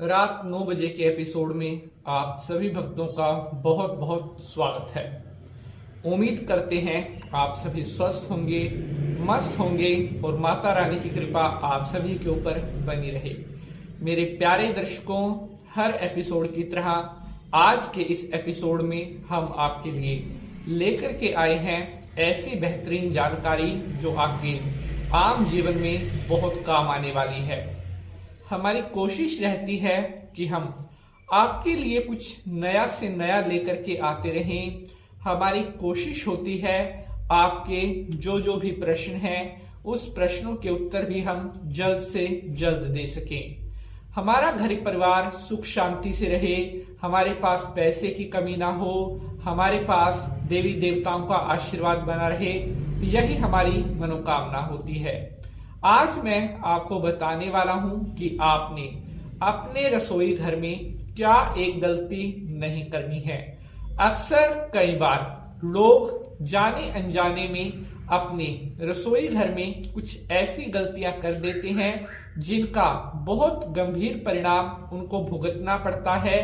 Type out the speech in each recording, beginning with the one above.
रात 9 बजे के एपिसोड में आप सभी भक्तों का बहुत बहुत स्वागत है। उम्मीद करते हैं आप सभी स्वस्थ होंगे, मस्त होंगे और माता रानी की कृपा आप सभी के ऊपर बनी रहे। मेरे प्यारे दर्शकों, हर एपिसोड की तरह आज के इस एपिसोड में हम आपके लिए लेकर के आए हैं ऐसी बेहतरीन जानकारी जो आपके आम जीवन में बहुत काम आने वाली है। हमारी कोशिश रहती है कि हम आपके लिए कुछ नया से नया लेकर के आते रहें। हमारी कोशिश होती है आपके जो भी प्रश्न हैं उस प्रश्नों के उत्तर भी हम जल्द से जल्द दे सकें। हमारा घर परिवार सुख शांति से रहे, हमारे पास पैसे की कमी ना हो, हमारे पास देवी देवताओं का आशीर्वाद बना रहे, यही हमारी मनोकामना होती है। आज मैं आपको बताने वाला हूं कि आपने अपने रसोई घर में क्या एक गलती नहीं करनी है। अक्सर कई बार लोग जाने अनजाने में अपने रसोई घर में कुछ ऐसी गलतियां कर देते हैं जिनका बहुत गंभीर परिणाम उनको भुगतना पड़ता है।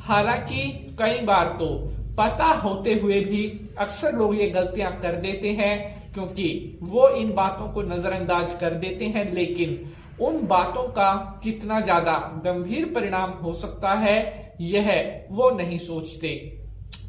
हालांकि कई बार तो पता होते हुए भी अक्सर लोग ये गलतियां कर देते हैं क्योंकि वो इन बातों को नजरअंदाज कर देते हैं, लेकिन उन बातों का कितना ज्यादा गंभीर परिणाम हो सकता है यह वो नहीं सोचते।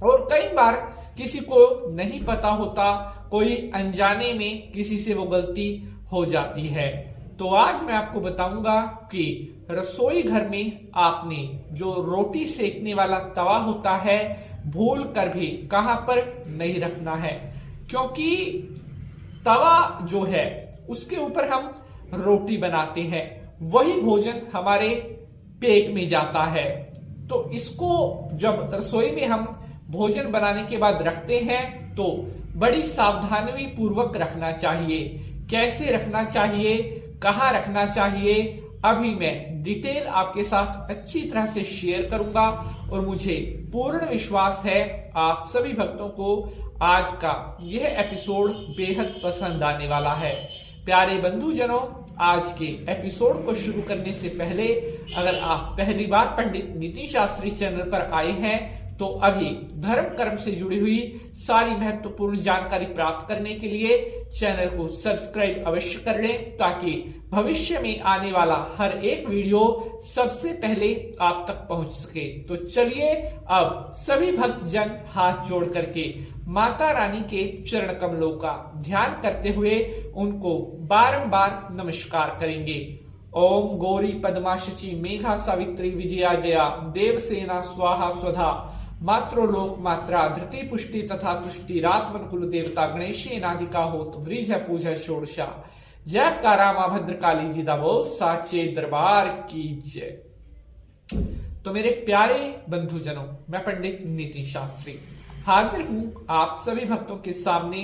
और कई बार किसी को नहीं पता होता, कोई अनजाने में किसी से वो गलती हो जाती है। तो आज मैं आपको बताऊंगा कि रसोई घर में आपने जो रोटी सेकने वाला तवा होता है भूल कर भी कहां पर नहीं रखना है, क्योंकि तवा जो है उसके ऊपर हम रोटी बनाते हैं, वही भोजन हमारे पेट में जाता है। तो इसको जब रसोई में हम भोजन बनाने के बाद रखते हैं तो बड़ी सावधानी पूर्वक रखना चाहिए। कैसे रखना चाहिए, कहाँ रखना चाहिए, अभी मैं डिटेल आपके साथ अच्छी तरह से शेयर करूंगा और मुझे पूर्ण विश्वास है आप सभी भक्तों को आज का यह एपिसोड बेहद पसंद आने वाला है। प्यारे बंधुजनों, आज के एपिसोड को शुरू करने से पहले अगर आप पहली बार पंडित नीति शास्त्री चैनल पर आए हैं तो अभी धर्म कर्म से जुड़ी हुई सारी महत्वपूर्ण जानकारी प्राप्त करने के लिए चैनल को सब्सक्राइब अवश्य कर लें ताकि भविष्य में आने वाला हर एक वीडियो सबसे पहले आप तक पहुंच सके। तो चलिए अब सभी भक्तजन हाथ जोड़ करके माता रानी के चरण कमलों का ध्यान करते हुए उनको बारंबार नमस्कार करेंगे। ओम गौरी पद्मा शची मेघा सावित्री विजया जया देवसेना स्वाहा स्वधा मात्रोलोक मात्रा धृति पुष्टि तथा तुष्टि रात्मन कुल देवता गणेशी नादिका होत वृज पूजा षोडशा जय कारामा भद्रकाली जी दा बोल साचे दरबार की जय। तो मेरे प्यारे बंधुजनों, मैं पंडित नीति शास्त्री हाजिर हूं आप सभी भक्तों के सामने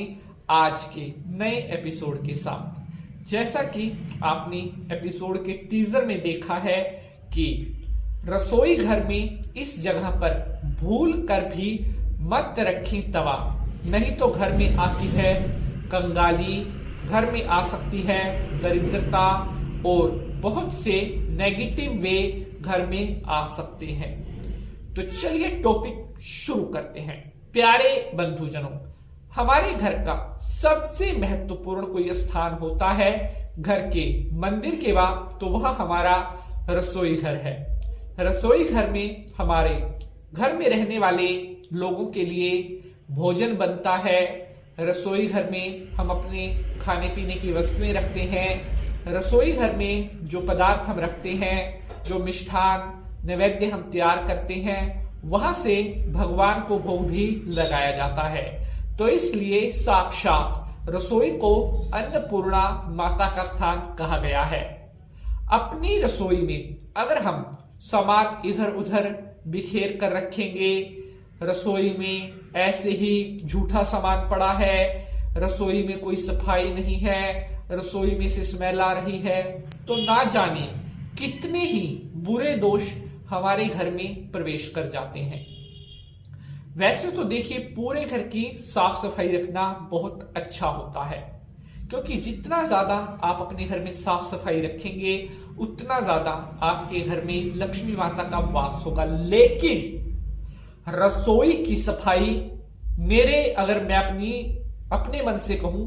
आज के नए एपिसोड के साथ। जैसा कि आपने एपिसोड के टीजर में देखा है कि रसोई घर में इस जगह पर भूल कर भी मत रखें तवा, नहीं तो घर में आती है कंगाली, घर में आ सकती है दरिद्रता और बहुत से नेगेटिव वे घर में आ सकते हैं। तो चलिए टॉपिक शुरू करते हैं। प्यारे बंधुजनों, हमारे घर का सबसे महत्वपूर्ण कोई स्थान होता है घर के मंदिर के बाद, तो वह हमारा रसोई घर है। रसोई घर में हमारे घर में रहने वाले लोगों के लिए भोजन बनता है। रसोई घर में हम अपने खाने पीने की वस्तुएं रखते हैं। रसोई घर में जो पदार्थ हम रखते हैं, जो मिष्ठान नैवेद्य हम तैयार करते हैं, वहां से भगवान को भोग भी लगाया जाता है। तो इसलिए साक्षात रसोई को अन्नपूर्णा माता का स्थान कहा गया है। अपनी रसोई में अगर हम सामान इधर उधर बिखेर कर रखेंगे, रसोई में ऐसे ही झूठा सामान पड़ा है, रसोई में कोई सफाई नहीं है, रसोई में से स्मेल आ रही है, तो ना जाने कितने ही बुरे दोष हमारे घर में प्रवेश कर जाते हैं। वैसे तो देखिए पूरे घर की साफ सफाई रखना बहुत अच्छा होता है, क्योंकि जितना ज्यादा आप अपने घर में साफ सफाई रखेंगे उतना ज्यादा आपके घर में लक्ष्मी माता का वास होगा। लेकिन रसोई की सफाई, अगर मैं अपने मन से कहूं,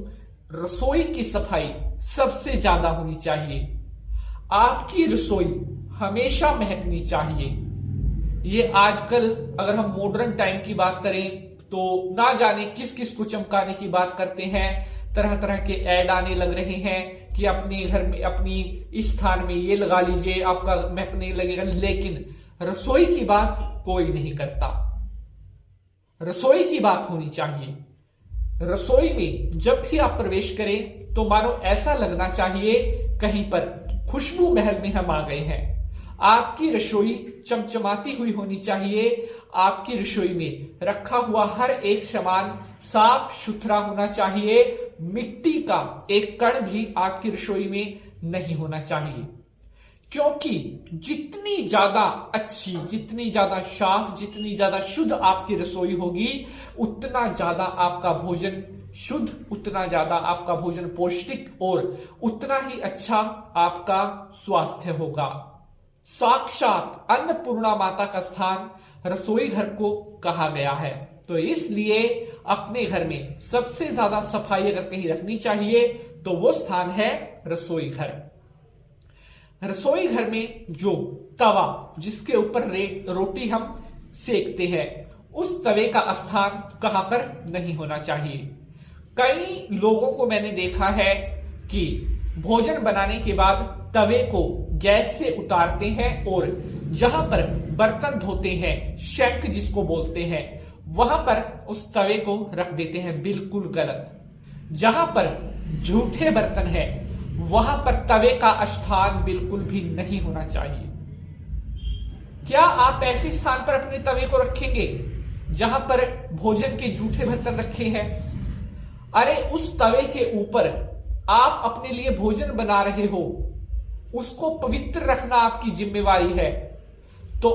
रसोई की सफाई सबसे ज्यादा होनी चाहिए। आपकी रसोई हमेशा महकनी चाहिए। ये आजकल अगर हम मॉडर्न टाइम की बात करें तो ना जाने किस किस को चमकाने की बात करते हैं, तरह तरह के ऐड आने लग रहे हैं कि अपने घर में अपनी इस स्थान में ये लगा लीजिए आपका महकने लगेगा। लेकिन रसोई की बात कोई नहीं करता। रसोई की बात होनी चाहिए। रसोई में जब भी आप प्रवेश करें तो मानो ऐसा लगना चाहिए कहीं पर खुशबू महल में हम आ गए हैं। आपकी रसोई चमचमाती हुई होनी चाहिए। आपकी रसोई में रखा हुआ हर एक सामान साफ सुथरा होना चाहिए। मिट्टी का एक कण भी आपकी रसोई में नहीं होना चाहिए, क्योंकि जितनी ज्यादा अच्छी, जितनी ज्यादा साफ, जितनी ज्यादा शुद्ध आपकी रसोई होगी उतना ज्यादा आपका भोजन शुद्ध, उतना ज्यादा आपका भोजन पौष्टिक और उतना ही अच्छा आपका स्वास्थ्य होगा। साक्षात अन्नपूर्णा माता का स्थान रसोई घर को कहा गया है। तो इसलिए अपने घर में सबसे ज्यादा सफाई अगर कहीं रखनी चाहिए तो वो स्थान है रसोई घर। रसोई घर में जो तवा जिसके ऊपर रोटी हम सेकते हैं उस तवे का स्थान कहां पर नहीं होना चाहिए। कई लोगों को मैंने देखा है कि भोजन बनाने के बाद तवे को गैस से उतारते हैं और जहां पर बर्तन धोते हैं, शैंक जिसको बोलते हैं, वहां पर उस तवे को रख देते हैं। बिल्कुल गलत। जहां पर झूठे बर्तन है वहां पर तवे का स्थान बिल्कुल भी नहीं होना चाहिए। क्या आप ऐसे स्थान पर अपने तवे को रखेंगे जहां पर भोजन के झूठे बर्तन रखे हैं? अरे उस तवे के ऊपर आप अपने लिए भोजन बना रहे हो, उसको पवित्र रखना आपकी जिम्मेवारी है। तो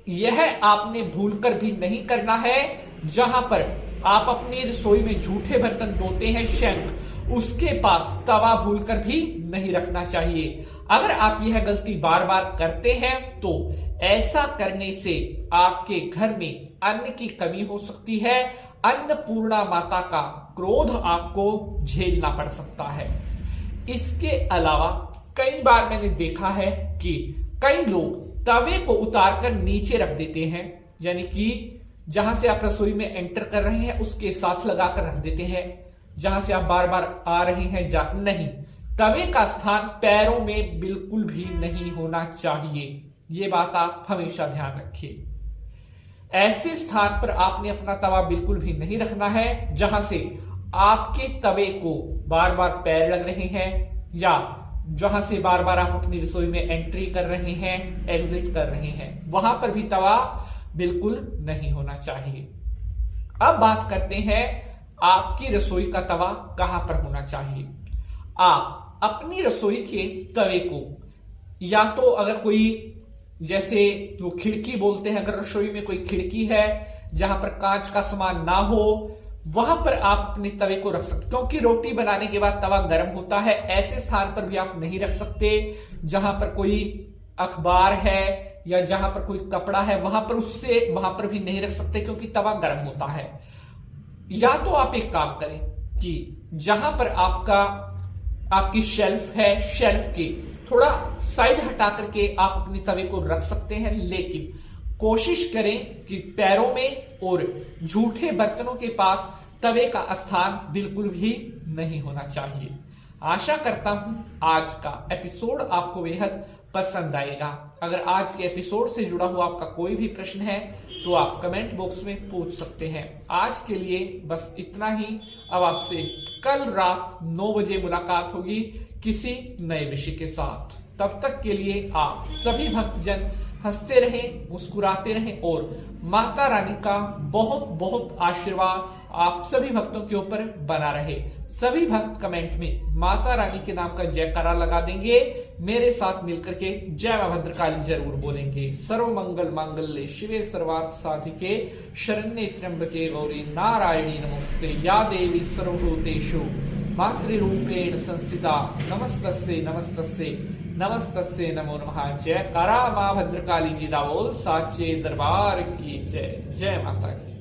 यह आपने भूलकर भी नहीं करना है। जहां पर आप अपनी रसोई में झूठे बर्तन धोते हैं, शैंक, उसके पास तवा भूलकर भी नहीं रखना चाहिए। अगर आप यह गलती बार बार करते हैं तो ऐसा करने से आपके घर में अन्न की कमी हो सकती है। अन्नपूर्णा माता का क्रोध आपको झेलना पड़ सकता है। इसके अलावा कई बार मैंने देखा है कि कई लोग तवे को उतारकर नीचे रख देते हैं, यानी कि जहां से आप रसोई में एंटर कर रहे हैं उसके साथ लगाकर रख देते हैं। जहां से आप बार बार आ रहे हैं नहीं, तवे का स्थान पैरों में बिल्कुल भी नहीं होना चाहिए। यह बात आप हमेशा ध्यान रखिए। ऐसे स्थान पर आपने अपना तवा बिल्कुल भी नहीं रखना है जहां से आपके तवे को बार बार पैर लग रहे हैं या जहां से बार बार आप अपनी रसोई में एंट्री कर रहे हैं, एग्जिट कर रहे हैं, वहां पर भी तवा बिल्कुल नहीं होना चाहिए। अब बात करते हैं आपकी रसोई का तवा कहां पर होना चाहिए। आप अपनी रसोई के तवे को या तो अगर कोई, जैसे वो खिड़की बोलते हैं, अगर रसोई में कोई खिड़की है जहां पर कांच का सामान ना हो वहां पर आप अपने तवे को रख सकते, क्योंकि रोटी बनाने के बाद तवा गर्म होता है। ऐसे स्थान पर भी आप नहीं रख सकते जहां पर कोई अखबार है या जहां पर कोई कपड़ा है, वहां पर भी नहीं रख सकते क्योंकि तवा गर्म होता है। या तो आप एक काम करें कि जहां पर आपकी शेल्फ है, शेल्फ की थोड़ा साइड हटा करके आप अपने तवे को रख सकते हैं, लेकिन कोशिश करें कि पैरों में और झूठे बर्तनों के पास तवे का स्थान बिल्कुल भी नहीं होना चाहिए। आशा करता हूं आज का एपिसोड आपको बेहद पसंद आएगा। अगर आज के एपिसोड से जुड़ा हुआ आपका कोई भी प्रश्न है तो आप कमेंट बॉक्स में पूछ सकते हैं। आज के लिए बस इतना ही। अब आपसे कल रात 9 बजे मुलाकात होगी किसी नए विषय के साथ। तब तक के लिए आप सभी भक्तजन हंसते रहें, मुस्कुराते रहें और माता रानी का बहुत बहुत आशीर्वाद आप सभी भक्तों के ऊपर बना रहे। सभी भक्त कमेंट में माता रानी के नाम का जयकारा लगा देंगे, मेरे साथ मिलकर के जय मां भद्रकाली जरूर बोलेंगे। सर्व मंगल मांगल्ये शिवे सर्वार्थ साधिके शरण्ये त्र्यंबके गौरी नारायणी नमोस्तुते। या देवी सर्वभूतेषु मातृरूपेण संस्थिता नमस्तस्यै नमस्तस्यै नमस्तस्यै नमो नमः। जय कारा माँ भद्रकाली जी दा बोल, साचे दरबार की जय। जय माता की।